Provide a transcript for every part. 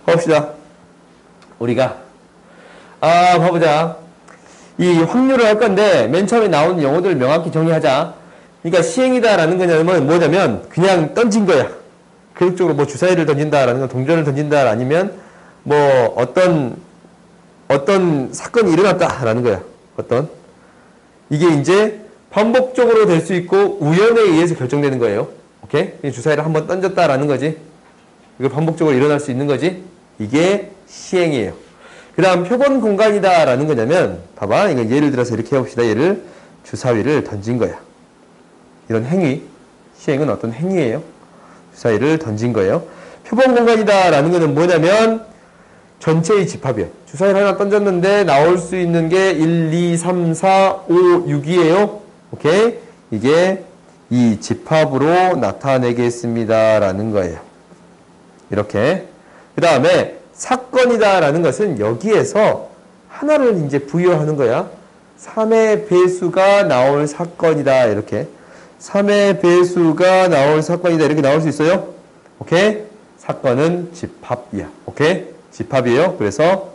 봅시다. 우리가 봐보자. 이 확률을 할 건데 맨 처음에 나오는 용어들을 명확히 정리하자. 그러니까 시행이다라는 거냐면 뭐냐면 그냥 던진 거야. 교육적으로 뭐 주사위를 던진다라는 건 동전을 던진다 아니면 뭐 어떤 사건이 일어났다라는 거야. 이게 이제 반복적으로 될 수 있고 우연에 의해서 결정되는 거예요. 오케이? 주사위를 한번 던졌다라는 거지. 이거 반복적으로 일어날 수 있는 거지. 이게 시행이에요. 그 다음 표본 공간이다라는 거냐면 봐봐. 이거 예를 들어서 이렇게 해봅시다. 얘를 주사위를 던진 거야. 이런 행위. 시행은 어떤 행위예요? 주사위를 던진 거예요. 표본 공간이다라는 거는 뭐냐면 전체의 집합이에요. 주사위를 하나 던졌는데 나올 수 있는 게 1, 2, 3, 4, 5, 6이에요. 오케이? 이게 이 집합으로 나타내겠습니다라는 거예요. 이렇게. 그 다음에 사건이다라는 것은 여기에서 하나를 이제 부여하는 거야. 3의 배수가 나올 사건이다. 이렇게. 3의 배수가 나올 사건이다. 이렇게 나올 수 있어요. 오케이? 사건은 집합이야. 오케이? 집합이에요. 그래서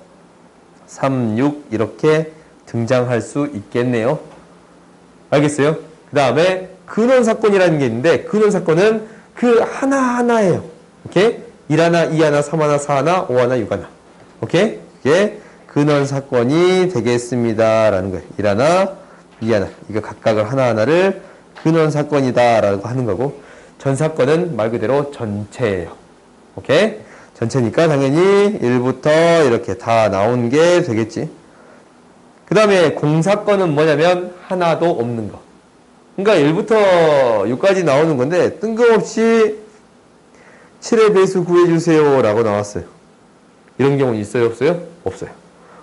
3, 6 이렇게 등장할 수 있겠네요. 알겠어요? 그 다음에 근원사건이라는 게 있는데 근원사건은 그 하나하나예요. 오케이? 1하나, 2하나, 3하나, 4하나, 5하나, 6하나. 오케이? 이게 근원사건이 되겠습니다. 라는 거예요. 1하나, 2하나. 이거 각각을 하나하나를 근원사건이다. 라고 하는 거고 전사건은 말 그대로 전체예요. 오케이? 전체니까 당연히 1부터 이렇게 다 나온 게 되겠지. 그 다음에 공사건은 뭐냐면 하나도 없는 거. 그러니까 1부터 6까지 나오는 건데 뜬금없이 7의 배수 구해주세요 라고 나왔어요. 이런 경우는 있어요? 없어요? 없어요.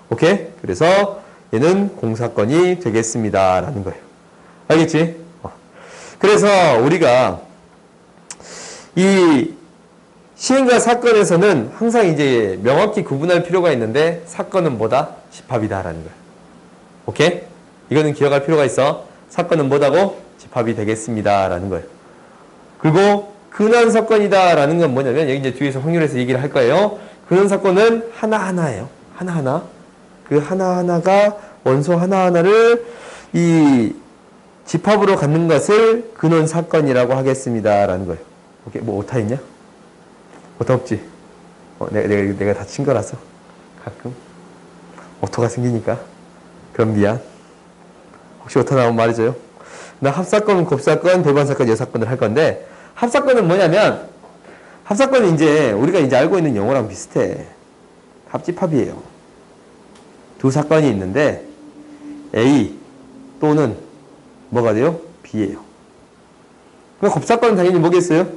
오케이? 그래서 얘는 공사건이 되겠습니다 라는 거예요. 알겠지? 그래서 우리가 이 시행과 사건에서는 항상 이제 명확히 구분할 필요가 있는데 사건은 뭐다? 집합이다라는 거예요. 오케이? 이거는 기억할 필요가 있어. 사건은 뭐다고? 집합이 되겠습니다라는 거예요. 그리고 근원사건이다라는 건 뭐냐면 여기 이제 뒤에서 확률에서 얘기를 할 거예요. 근원사건은 하나하나예요. 하나하나. 그 하나하나가 원소 하나하나를 이 집합으로 갖는 것을 근원사건이라고 하겠습니다라는 거예요. 오케이? 뭐 오타 있냐? 오타 없지? 내가 다 친 거라서 가끔 오타가 생기니까 그럼 미안. 혹시 오타 나오면 말해줘요. 나 합사건, 곱사건, 배반사건, 여사건을 할 건데 합사건은 뭐냐면 합사건은 이제 우리가 이제 알고 있는 용어랑 비슷해. 합집합이에요. 두 사건이 있는데 A 또는 뭐가 돼요? B예요. 그럼 곱사건은 당연히 뭐겠어요?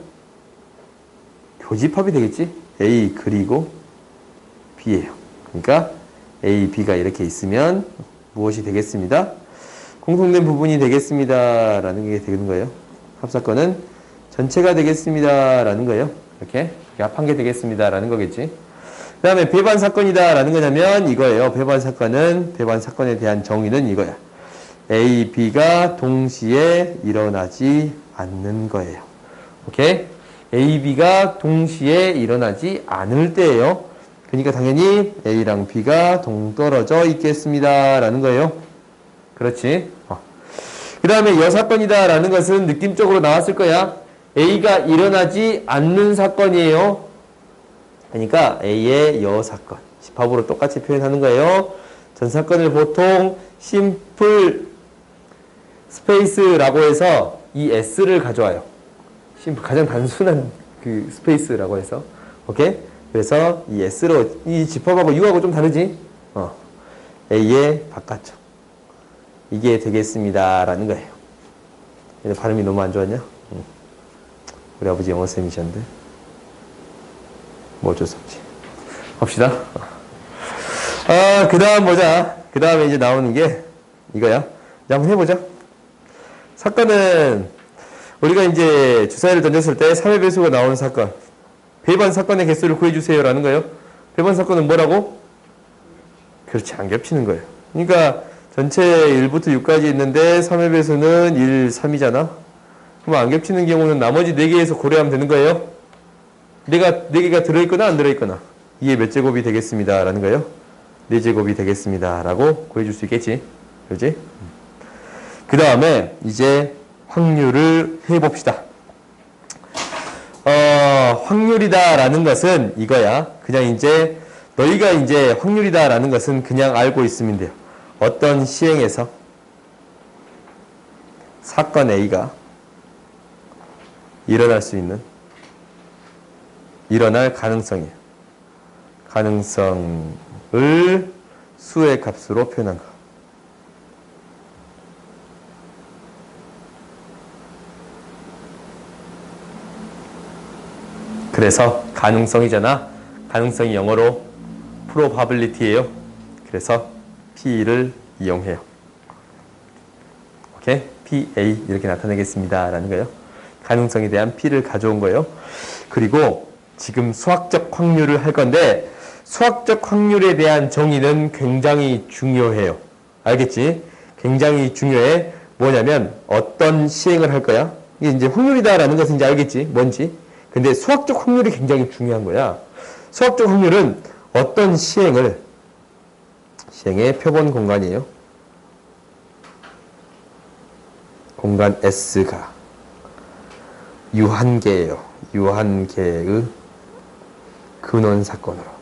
교집합이 되겠지? A 그리고 B예요. 그러니까 A, B가 이렇게 있으면 무엇이 되겠습니다? 공통된 부분이 되겠습니다. 라는 게 되는 거예요. 합사건은 전체가 되겠습니다. 라는 거예요. 이렇게 합한 게 되겠습니다. 라는 거겠지. 그 다음에 배반사건이다. 라는 거냐면 이거예요. 배반사건은, 배반사건에 대한 정의는 이거야. A, B가 동시에 일어나지 않는 거예요. 오케이? A, B가 동시에 일어나지 않을 때예요. 그러니까 당연히 A랑 B가 동떨어져 있겠습니다. 라는 거예요. 그렇지. 그 다음에 여사건이다 라는 것은 느낌적으로 나왔을 거야. A가 일어나지 않는 사건이에요. 그러니까 A의 여사건. 집합으로 똑같이 표현하는 거예요. 전사건을 보통 심플 스페이스라고 해서 이 S를 가져와요. 심플, 가장 단순한 그 스페이스라고 해서. 오케이? 그래서 이 S로, 이 집합하고 U하고 좀 다르지? A의 바깥쪽. 이게 되겠습니다. 라는 거예요. 발음이 너무 안 좋았냐? 우리 아버지 영어쌤이셨는데. 뭐 어쩔 수 없지. 봅시다. 그 다음 보자. 그 다음에 이제 나오는 게 이거야. 이제 한번 해보자. 사건은 우리가 이제 주사위를 던졌을 때 3의 배수가 나오는 사건. 배반 사건의 개수를 구해주세요. 라는 거예요. 배반 사건은 뭐라고? 그렇지. 안 겹치는 거예요. 그러니까 전체 1부터 6까지 있는데 3의 배수는 1, 3이잖아. 그럼 안 겹치는 경우는 나머지 4개에서 고려하면 되는 거예요. 4개가 들어있거나 안 들어있거나. 2의 몇 제곱이 되겠습니다. 라는 거예요. 4제곱이 되겠습니다. 라고 구해줄 수 있겠지. 그렇지? 그 다음에 이제 확률을 해봅시다. 확률이다 라는 것은 이거야. 그냥 이제 너희가 이제 확률이다 라는 것은 그냥 알고 있으면 돼요. 어떤 시행에서 사건 A가 일어날 수 있는, 일어날 가능성이에요. 가능성을 수의 값으로 표현한 거. 그래서 가능성이잖아. 가능성이 영어로 probability예요. 그래서 P를 이용해요. 오케이? PA 이렇게 나타내겠습니다. 라는 거예요. 가능성에 대한 P를 가져온 거예요. 그리고 지금 수학적 확률을 할 건데 수학적 확률에 대한 정의는 굉장히 중요해요. 알겠지? 굉장히 중요해. 뭐냐면 어떤 시행을 할 거야? 이게 이제 확률이다라는 것은 이제 알겠지? 뭔지. 근데 수학적 확률이 굉장히 중요한 거야. 수학적 확률은 어떤 시행의 표본 공간이에요. 공간 S가 유한계예요. 유한계의 근원 사건으로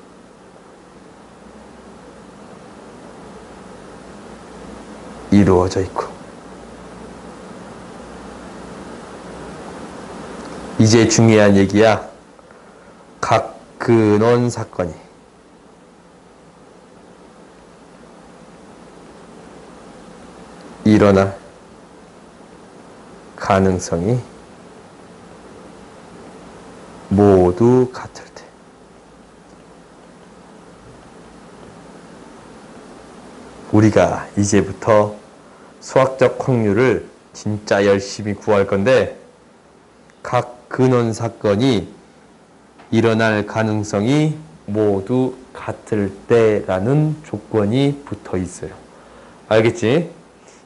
이루어져 있고 이제 중요한 얘기야. 각 근원 사건이 일어날 가능성이 모두 같을 때 우리가 이제부터 수학적 확률을 진짜 열심히 구할 건데 각 근원 사건이 일어날 가능성이 모두 같을 때라는 조건이 붙어 있어요. 알겠지?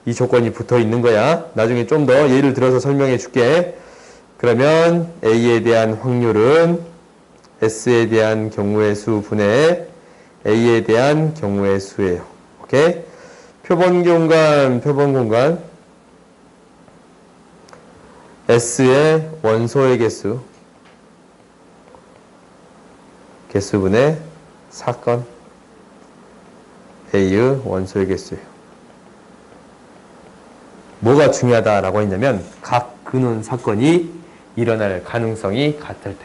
이 조건이 붙어 있는 거야. 나중에 좀 더 예를 들어서 설명해 줄게. 그러면 A에 대한 확률은 S에 대한 경우의 수 분의 A에 대한 경우의 수예요. 오케이? 표본 공간 S의 원소의 개수분의 사건 A의 원소의 개수예요. 뭐가 중요하다라고 했냐면 각 근원 사건이 일어날 가능성이 같을 때.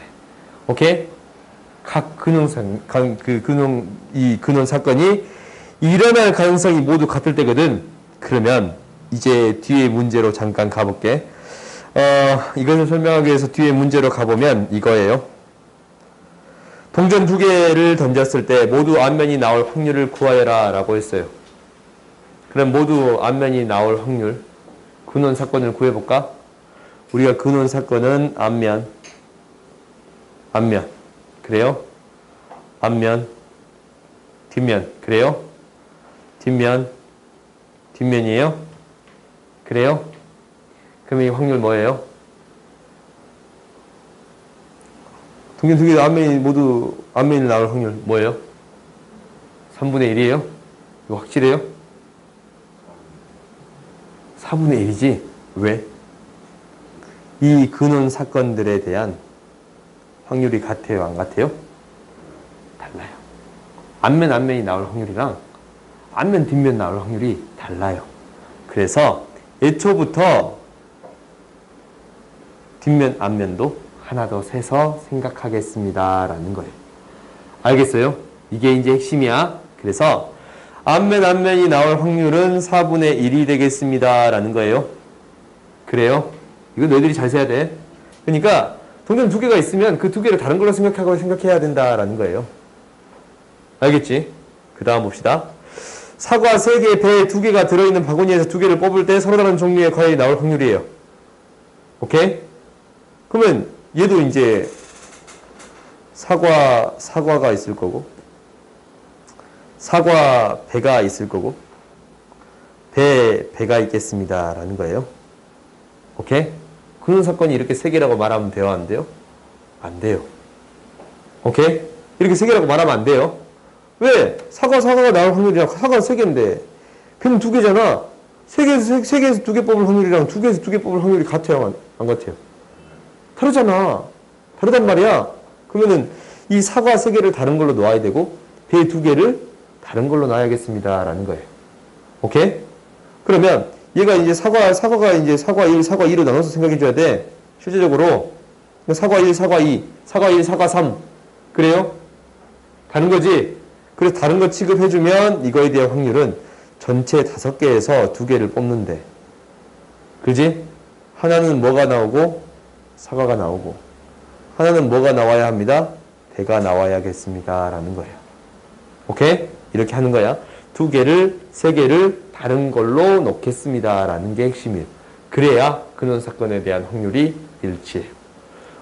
오케이? 각 근원 사건이 일어날 가능성이 모두 같을 때거든. 그러면 이제 뒤에 문제로 잠깐 가볼게. 이것을 설명하기 위해서 뒤에 문제로 가보면 이거예요. 동전 두 개를 던졌을 때 모두 앞면이 나올 확률을 구하여라 라고 했어요. 그럼 모두 앞면이 나올 확률, 근원 사건을 구해볼까? 우리가 근원 사건은 앞면. 그래요? 앞면, 뒷면. 그래요? 뒷면이에요? 그래요? 그럼 이 확률 뭐예요? 동전 두 개 모두 앞면이 나올 확률 뭐예요? 3분의 1이에요? 이거 확실해요? 4분의 1이지? 왜? 이 근원 사건들에 대한 확률이 같아요? 안 같아요? 달라요. 앞면이 나올 확률이랑 앞면, 뒷면 나올 확률이 달라요. 그래서 애초부터 뒷면, 앞면도 하나 더 세서 생각하겠습니다. 라는 거예요. 알겠어요? 이게 이제 핵심이야. 그래서 앞면이 나올 확률은 4분의 1이 되겠습니다. 라는 거예요. 그래요? 이거 너희들이 잘 세야 돼. 그러니까 동전 두 개가 있으면 그 두 개를 다른 걸로 생각해야 된다라는 거예요. 알겠지? 그 다음 봅시다. 사과 3개, 배 2개가 들어있는 바구니에서 2개를 뽑을 때 서로 다른 종류의 과일이 나올 확률이에요. 오케이? 그러면 얘도 이제 사과가 있을 거고 사과 배가 있을 거고 배가 있겠습니다. 라는 거예요. 오케이? 근원 사건이 이렇게 3개라고 말하면 돼요? 안 돼요? 안 돼요. 오케이? 이렇게 3개라고 말하면 안 돼요. 왜? 사과가 나올 확률이랑 사과는 3개인데 그럼 2개잖아. 3개에서 2개 뽑을 확률이랑 2개에서 2개 뽑을 확률이 같아요? 안 같아요? 다르잖아. 다르단 말이야. 그러면은 이 사과 3개를 다른 걸로 놓아야 되고 배 2개를 다른 걸로 놔야겠습니다. 라는 거예요. 오케이? 그러면 얘가 이제 사과가 이제 사과 1, 사과 2로 나눠서 생각해 줘야 돼. 실제적으로 사과 1, 사과 2, 사과 1, 사과 3. 그래요? 다른 거지? 그래서 다른 거 취급해 주면 이거에 대한 확률은 전체 5개에서 2개를 뽑는데. 그지? 하나는 뭐가 나오고 사과가 나오고 하나는 뭐가 나와야 합니다? 배가 나와야겠습니다. 라는 거예요. 오케이? 이렇게 하는 거야. 2개를, 3개를 다른 걸로 놓겠습니다. 라는 게 핵심이에요. 그래야 근원 사건에 대한 확률이 일치해요.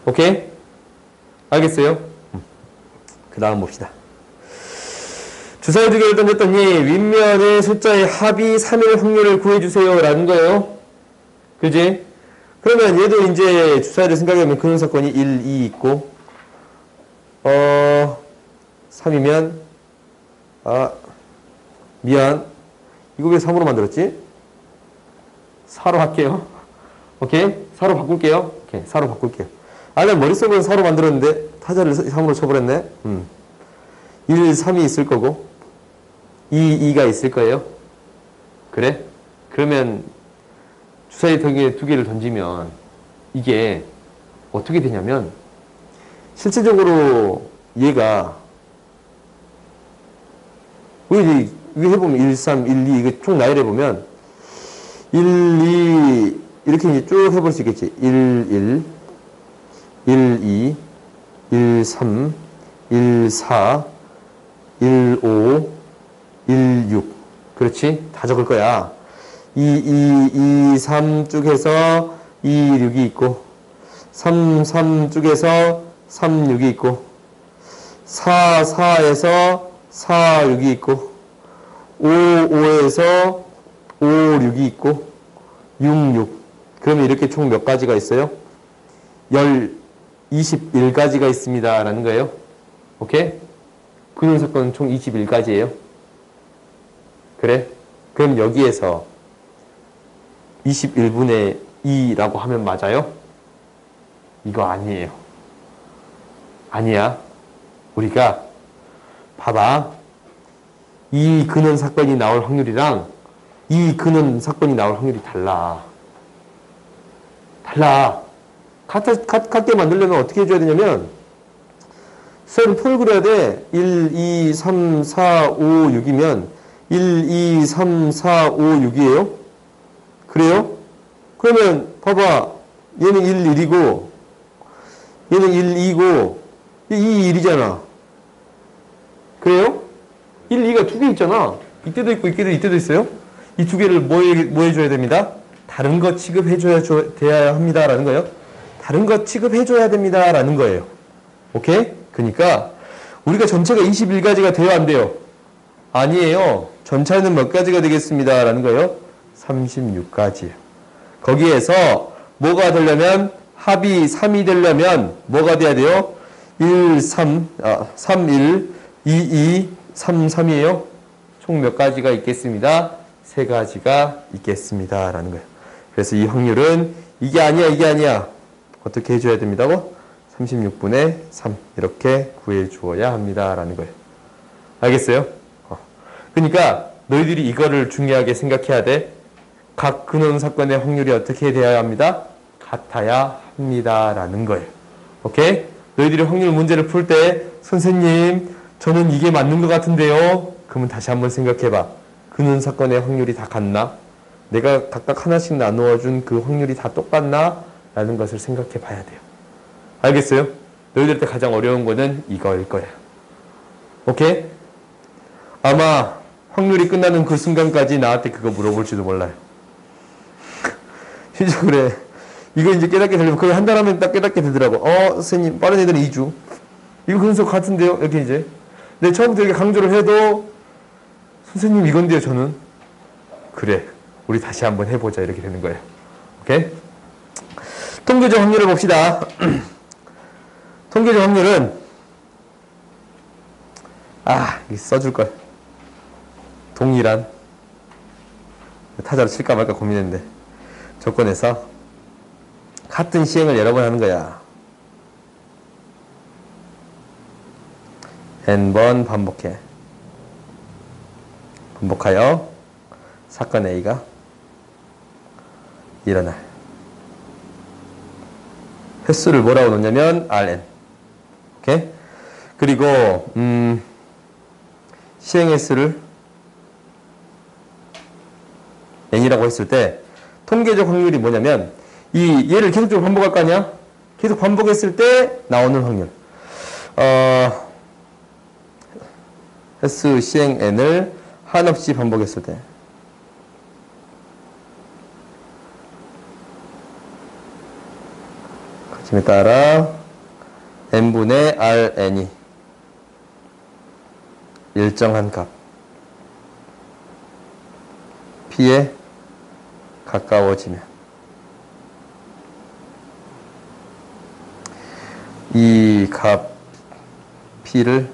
오케이? 알겠어요? 그 다음 봅시다. 주사위 2개를 던졌더니 윗면의 숫자의 합이 3일 확률을 구해주세요. 라는 거예요. 그지? 그러면 얘도 이제 주사위를 생각해보면 근원 사건이 1, 2 있고 3이면 미안. 이거 왜 3으로 만들었지? 4로 할게요. 오케이? 4로 바꿀게요. 오케이. 4로 바꿀게요. 내 머릿속으로 4로 만들었는데 타자를 3으로 쳐버렸네. 1, 3이 있을 거고 2, 2가 있을 거예요. 그래? 그러면 주사위 2개를 던지면 이게 어떻게 되냐면 실제적으로 얘가 위에 해보면 1, 3, 1, 2 이거 총 나열해보면 1, 2 이렇게 이제 쭉 해볼 수 있겠지. 1, 2 1, 3 1, 4 1, 5 1, 6 그렇지? 다 적을 거야. 2, 3 쭉해서 2, 6이 있고 3 쭉에서 3, 6이 있고 4, 4에서 4, 6이 있고 5, 5에서 5, 6이 있고 6, 6 그러면 이렇게 총 몇 가지가 있어요? 21가지가 있습니다. 라는 거예요. 오케이? 근원 사건은 총 21가지예요. 그래? 그럼 여기에서 21분의 2라고 하면 맞아요? 이거 아니에요. 아니야. 우리가 봐봐. 이 근원 사건이 나올 확률이랑 이 근원 사건이 나올 확률이 달라. 같게 만들려면 어떻게 해줘야 되냐면 선 풀 그려야 돼. 1, 2, 3, 4, 5, 6이면 1, 2, 3, 4, 5, 6이에요? 그래요? 그러면 봐봐. 얘는 1, 1이고 얘는 1, 2고 2, 1이잖아. 그래요? 1, 2가 2개 있잖아. 이때도 있고 이때도 있어요. 이 2개를 뭐 해줘야 됩니다? 다른 거 취급해줘야 돼야 합니다. 라는 거예요. 다른 거 취급해줘야 됩니다. 라는 거예요. 오케이? 그러니까 우리가 전체가 21가지가 돼요? 안 돼요? 아니에요. 전체는 몇 가지가 되겠습니다. 라는 거예요. 36가지예요. 거기에서 뭐가 되려면 합이 3이 되려면 뭐가 돼야 돼요? 1, 3, 1, 2, 2, 3, 3이에요. 총 몇 가지가 있겠습니다? 3가지가 있겠습니다. 라는 거예요. 그래서 이 확률은 이게 아니야. 어떻게 해줘야 됩니다고? 36분의 3 이렇게 구해 주어야 합니다. 라는 거예요. 알겠어요? 그러니까 너희들이 이거를 중요하게 생각해야 돼. 각 근원 사건의 확률이 어떻게 되어야 합니다? 같아야 합니다. 라는 거예요. 오케이? 너희들이 확률 문제를 풀 때 선생님 저는 이게 맞는 것 같은데요. 그러면 다시 한번 생각해봐. 근원 사건의 확률이 다 같나? 내가 각각 하나씩 나누어준 그 확률이 다 똑같나? 라는 것을 생각해 봐야 돼요. 알겠어요? 너희들한테 가장 어려운 거는 이거일 거야. 오케이? 아마 확률이 끝나는 그 순간까지 나한테 그거 물어볼지도 몰라요. 진짜 그래. 이거 이제 깨닫게 되려면 거의 한 달 하면 딱 깨닫게 되더라고. 선생님 빠른 애들은 2주. 이거 근원 같은데요? 이렇게 이제. 근데 처음부터 이렇게 강조를 해도 선생님 이건데요 저는. 그래. 우리 다시 한번 해보자. 이렇게 되는 거예요. 오케이? 통계적 확률을 봅시다. 통계적 확률은 이거 써줄걸. 동일한. 타자로 칠까 말까 고민했는데. 조건에서 같은 시행을 여러 번 하는 거야. n번 반복해. 반복하여 사건 A가 일어날. 횟수를 뭐라고 놓냐면 Rn. 오케이? 그리고 시행 횟수를 n이라고 했을 때 통계적 확률이 뭐냐면 얘를 계속적으로 반복할 거 아니야? 계속 반복했을 때 나오는 확률. 횟수 시행 n을 한없이 반복했을 때. 그 점에 따라 n분의 Rn이 일정한 값 P에 가까워지면 이 값 P를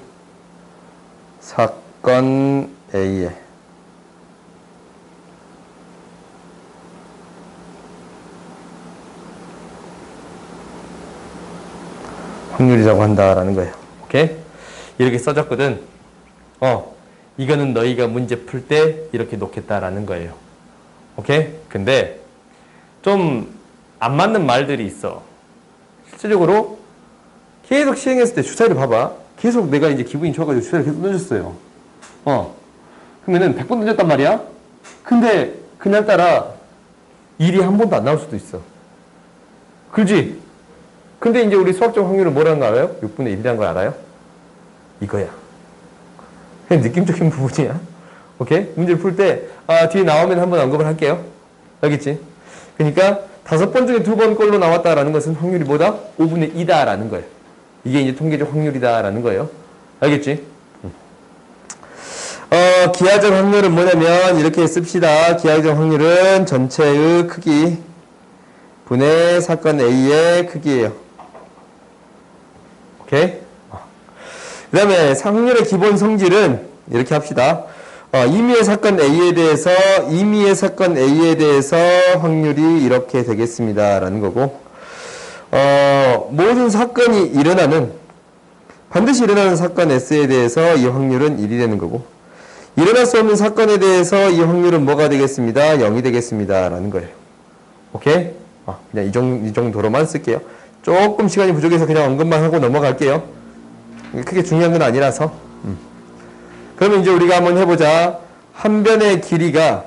사건 A에 확률이라고 한다라는 거예요. 오케이? 이렇게 써졌거든. 이거는 너희가 문제 풀 때 이렇게 놓겠다라는 거예요. 오케이? 근데 좀 안 맞는 말들이 있어. 실질적으로 계속 시행했을 때 주사위를 봐봐. 계속 내가 이제 기분이 좋아가지고 주사위를 계속 던졌어요. 그러면은 100번 던졌단 말이야? 근데 그날따라 일이 한 번도 안 나올 수도 있어. 그렇지? 근데 이제 우리 수학적 확률은 뭐라는 거 알아요? 6분의 1이라는 걸 알아요? 이거야. 그냥 느낌적인 부분이야. 오케이? 문제를 풀 때, 뒤에 나오면 한번 언급을 할게요. 알겠지? 그러니까 5번 중에 2번 꼴로 나왔다라는 것은 확률이 뭐다? 5분의 2다라는 거예요. 이게 이제 통계적 확률이다라는 거예요. 알겠지? 기하적 확률은 뭐냐면, 이렇게 씁시다. 기하적 확률은 전체의 크기 분의 사건 A의 크기예요. 오케이? 그 다음에 확률의 기본 성질은 이렇게 합시다. 임의의 사건 A에 대해서 확률이 이렇게 되겠습니다. 라는 거고, 모든 사건이 반드시 일어나는 사건 S에 대해서 이 확률은 1이 되는 거고, 일어날 수 없는 사건에 대해서 이 확률은 뭐가 되겠습니다? 0이 되겠습니다. 라는 거예요. 오케이? 그냥 이 정도로만 쓸게요. 조금 시간이 부족해서 그냥 언급만 하고 넘어갈게요. 크게 중요한 건 아니라서. 그러면 이제 우리가 한번 해보자. 한 변의 길이가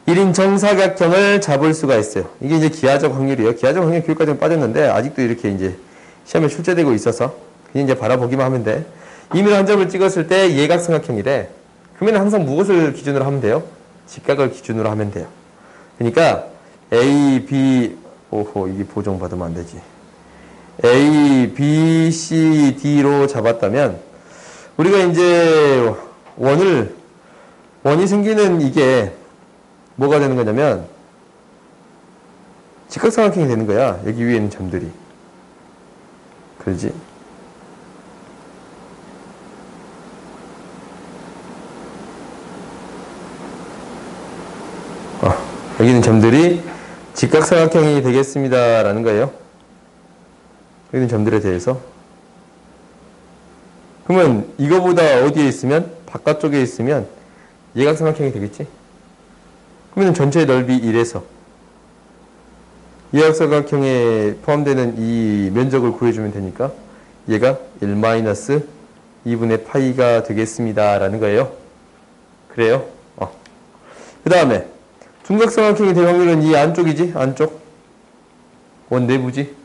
1인 정사각형을 잡을 수가 있어요. 이게 이제 기하적 확률이에요. 기하적 확률 교육과정 빠졌는데 아직도 이렇게 이제 시험에 출제되고 있어서 그냥 이제 바라보기만 하면 돼. 임의로 한 점을 찍었을 때 예각삼각형이래. 그러면 항상 무엇을 기준으로 하면 돼요? 직각을 기준으로 하면 돼요. 그러니까 A, B, 이게 보정받으면 안 되지. A, B, C, D로 잡았다면 우리가 이제 원이 생기는 이게 뭐가 되는 거냐면 직각삼각형이 되는 거야. 여기 위에 있는 점들이. 그러지? 여기 있는 점들이 직각삼각형이 되겠습니다. 라는 거예요. 여기 있는 점들에 대해서. 그러면 이거보다 어디에 있으면? 바깥쪽에 있으면 예각삼각형이 되겠지? 그러면 전체의 넓이 1에서 예각삼각형에 포함되는 이 면적을 구해주면 되니까 얘가 1-2분의 파이가 되겠습니다. 라는 거예요. 그래요? 그 다음에 둔각삼각형이 될 확률은 이 안쪽이지? 안쪽. 원 내부지?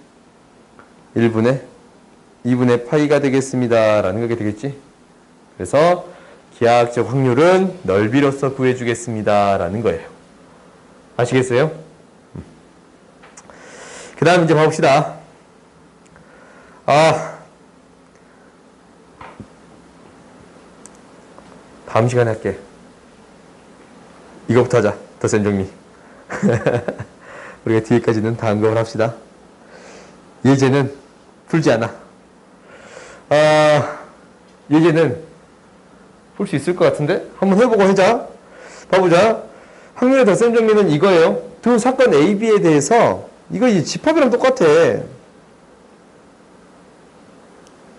1-2분의 파이가 되겠습니다. 라는 거게 되겠지? 그래서 기하학적 확률은 넓이로서 구해주겠습니다. 라는 거예요. 아시겠어요? 그 다음 이제 봐봅시다. 다음 시간에 할게. 이거부터 하자. 더 센 정리. 우리가 뒤에까지는 다 언급을 합시다. 예제는 풀지 않아. 얘기는 볼 수 있을 것 같은데? 한번 해보고 하자. 봐보자. 확률의 덧셈 정리는 이거예요. 두 사건 A, B에 대해서 이거 이제 집합이랑 똑같아.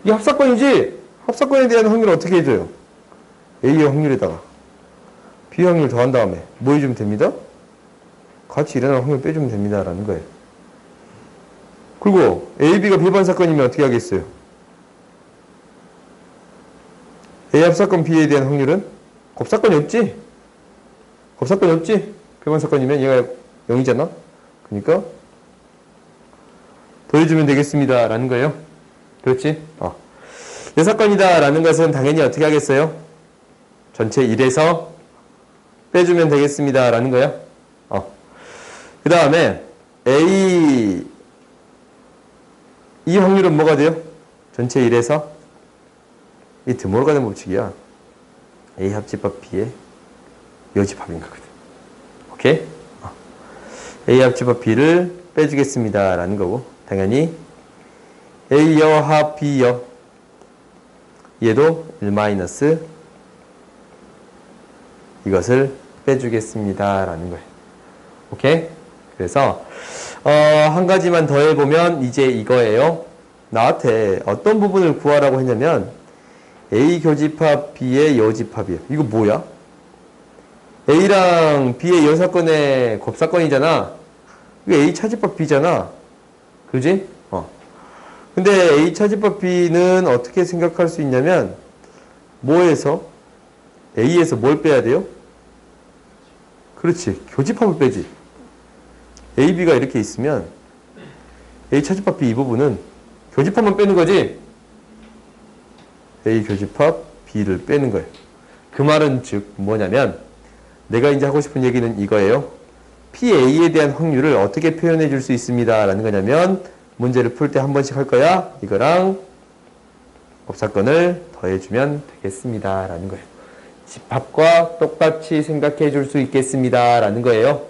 이게 합사건이지? 합사건에 대한 확률을 어떻게 해줘요? A의 확률에다가 B 확률 더한 다음에 뭐 해주면 됩니다? 같이 일어나는 확률 빼주면 됩니다. 라는 거예요. 그리고 A, B가 배반 사건이면 어떻게 하겠어요? A 합사건 B에 대한 확률은 곱사건이 없지? 곱사건이 없지? 배반 사건이면 얘가 0이잖아? 그러니까 더해주면 되겠습니다. 라는 거예요. 그렇지? 여사건이다 라는 것은 당연히 어떻게 하겠어요? 전체 1에서 빼주면 되겠습니다. 라는 거야. 그 다음에 A 이 확률은 뭐가 돼요? 전체 1에서 이 드몰가 된 법칙이야. A 합집합 B의 여집합인 거거든. 오케이? A 합집합 B를 빼주겠습니다. 라는 거고 당연히 A 여합 B 여 얘도 1 마이너스 이것을 빼주겠습니다. 라는 거예요. 오케이? 그래서 한 가지만 더 해보면 이제 이거예요. 나한테 어떤 부분을 구하라고 했냐면 A 교집합 B의 여집합이에요. 이거 뭐야? A랑 B의 여사건의 곱사건이잖아. 이거 A 차집합 B잖아. 그지? 근데 A 차집합 B는 어떻게 생각할 수 있냐면 뭐에서? A에서 뭘 빼야 돼요? 그렇지. 교집합을 빼지. A, B가 이렇게 있으면 A 차집합 B 이 부분은 교집합만 빼는 거지. A 교집합 B를 빼는 거예요. 그 말은 즉 뭐냐면 내가 이제 하고 싶은 얘기는 이거예요. PA에 대한 확률을 어떻게 표현해 줄 수 있습니다. 라는 거냐면 문제를 풀 때 한 번씩 할 거야. 이거랑 곱사건을 더해주면 되겠습니다. 라는 거예요. 집합과 똑같이 생각해 줄 수 있겠습니다. 라는 거예요.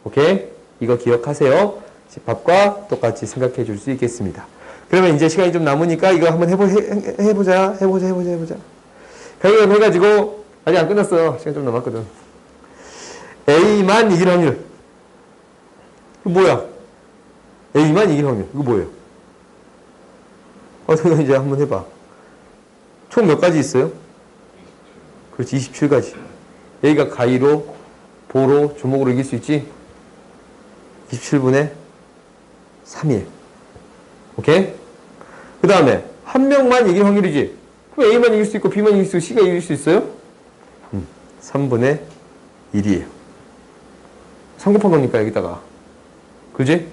오케이? 이거 기억하세요. 집합과 똑같이 생각해 줄 수 있겠습니다. 그러면 이제 시간이 좀 남으니까 이거 한번 해보자. 가위바위보 해가지고 아직 안 끝났어. 시간 좀 남았거든. A만 이길 확률. 이거 뭐야? A만 이길 확률. 이거 뭐예요? 내가 이제 한번 해봐. 총 몇 가지 있어요? 그렇지, 27가지. A가 가위로, 보로, 주먹으로 이길 수 있지? 27분의 3이에요. 오케이? 그 다음에 한 명만 이길 확률이지. 그럼 A만 이길 수 있고 B만 이길 수 있고 C가 이길 수 있어요? 3분의 1이에요. 성급한 거니까 여기다가. 그지?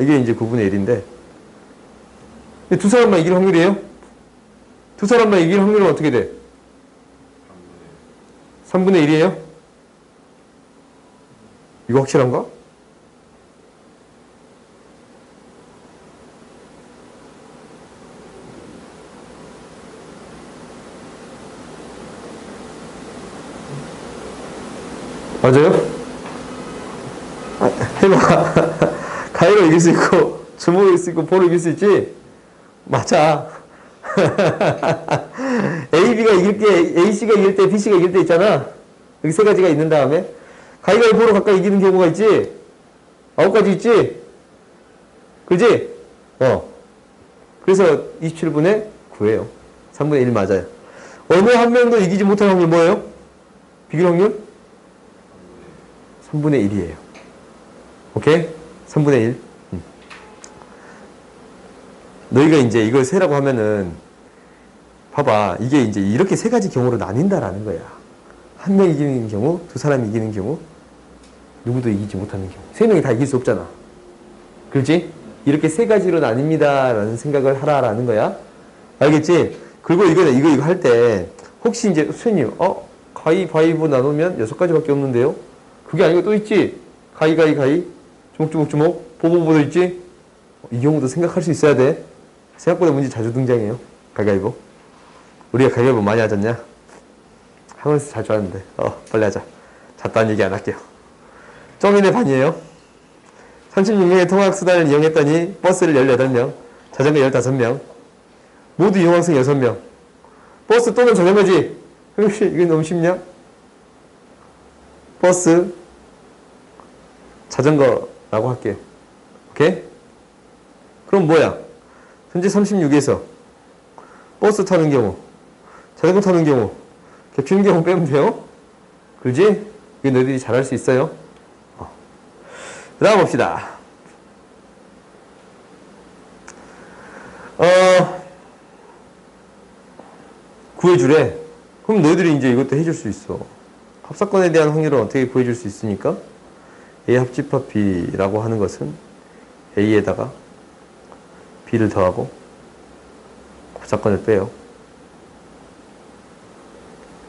이게 이제 9분의 1인데 두 사람만 이길 확률이에요? 두 사람만 이길 확률은 어떻게 돼? 3분의 1이에요? 이거 확실한가? 맞아요? 해봐. 가위로 이길 수 있고 주먹으로 이길 수 있고 볼로 이길 수 있지? 맞아. AB가 이길 때, AC가 이길 때, BC가 이길 때 있잖아. 여기 세 가지가 있는 다음에 가위바위보로 가까이 이기는 경우가 있지? 9가지 있지? 그지? 그래서 27분의 9예요. 3분의 1 맞아요. 어느 한 명도 이기지 못할 확률 뭐예요? 비길 확률? 3분의 1이에요. 오케이? 3분의 1. 너희가 이제 이걸 세라고 하면은 봐봐. 이게 이제 이렇게 세 가지 경우로 나뉜다라는 거야. 한 명 이기는 경우, 두 사람이 이기는 경우, 누구도 이기지 못하는 경우. 세 명이 다 이길 수 없잖아. 그렇지? 이렇게 세 가지로 나뉩니다. 라는 생각을 하라라는 거야. 알겠지? 그리고 이거 할 때 혹시 이제 선생님, 가위바위보 나누면 6가지밖에 없는데요? 그게 아니고 또 있지? 가위, 주먹, 보보보도 있지? 이 경우도 생각할 수 있어야 돼. 생각보다 문제 자주 등장해요. 가위바위보. 우리가 가위바위보 많이 하잖냐? 하면서 자주 하는데. 빨리 하자. 잤다는 얘기 안 할게요. 정인의 반이에요. 36명의 통학수단을 이용했더니 버스를 18명, 자전거 15명, 모두 이용학생 6명. 버스 또는 자전거지. 이게 너무 쉽냐? 버스, 자전거라고 할게요. 오케이? 그럼 뭐야? 현재 36에서 버스 타는 경우, 자전거 타는 경우, 겹치는 경우 빼면 돼요? 그지? 이게 너희들이 잘할 수 있어요. 그 다음 봅시다. 구해주래. 그럼 너희들이 이제 이것도 해줄 수 있어. 합사건에 대한 확률을 어떻게 구해줄 수 있으니까 A 합집합 B라고 하는 것은 A에다가 B를 더하고 합사건을 빼요.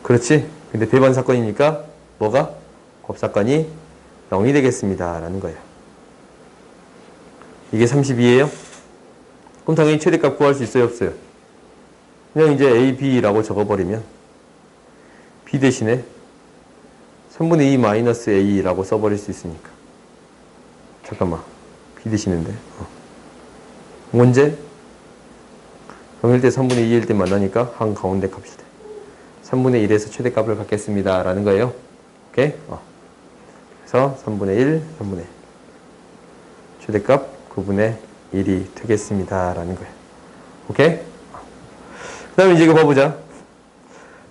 그렇지? 근데 배반 사건이니까 뭐가? 곱사건이 0이 되겠습니다. 라는 거예요. 이게 32예요? 그럼 당연히 최대값 구할 수 있어요? 없어요? 그냥 이제 A, B라고 적어버리면 B 대신에 3분의 2 마이너스 A라고 써버릴 수 있으니까. 잠깐만. B 대신인데. 언제? 0일 때 3분의 2일 때 만나니까 한가운데 값이 돼. 3분의 1에서 최대값을 갖겠습니다. 라는 거예요. 오케이? 그래서 3분의 1, 3분의 1. 최대값 9분의 1이 되겠습니다. 라는 거예요. 오케이? 그 다음에 이제 이거 봐보자.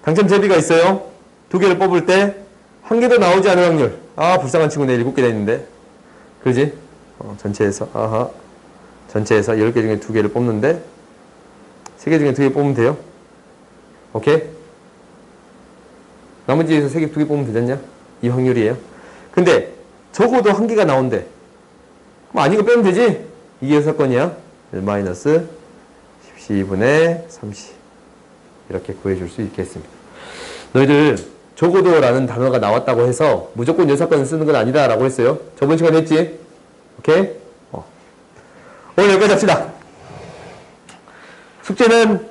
당첨 제비가 있어요. 두 개를 뽑을 때 한 개도 나오지 않을 확률. 불쌍한 친구네 7개나 있는데. 그러지? 전체에서. 전체에서 10개 중에 2개를 뽑는데 3개 중에 2개 뽑으면 돼요. 오케이? 나머지에서 3개, 2개 뽑으면 되잖냐? 이 확률이에요. 근데 적어도 한 개가 나온대. 그럼 아닌 거 빼면 되지? 이게 사건이야. 1 마이너스 12분의 30. 이렇게 구해줄 수 있겠습니다. 너희들 적어도라는 단어가 나왔다고 해서 무조건 여사건을 쓰는 건 아니다 라고 했어요. 저번 시간에 했지? 오케이? 오늘 여기까지 합시다. 숙제는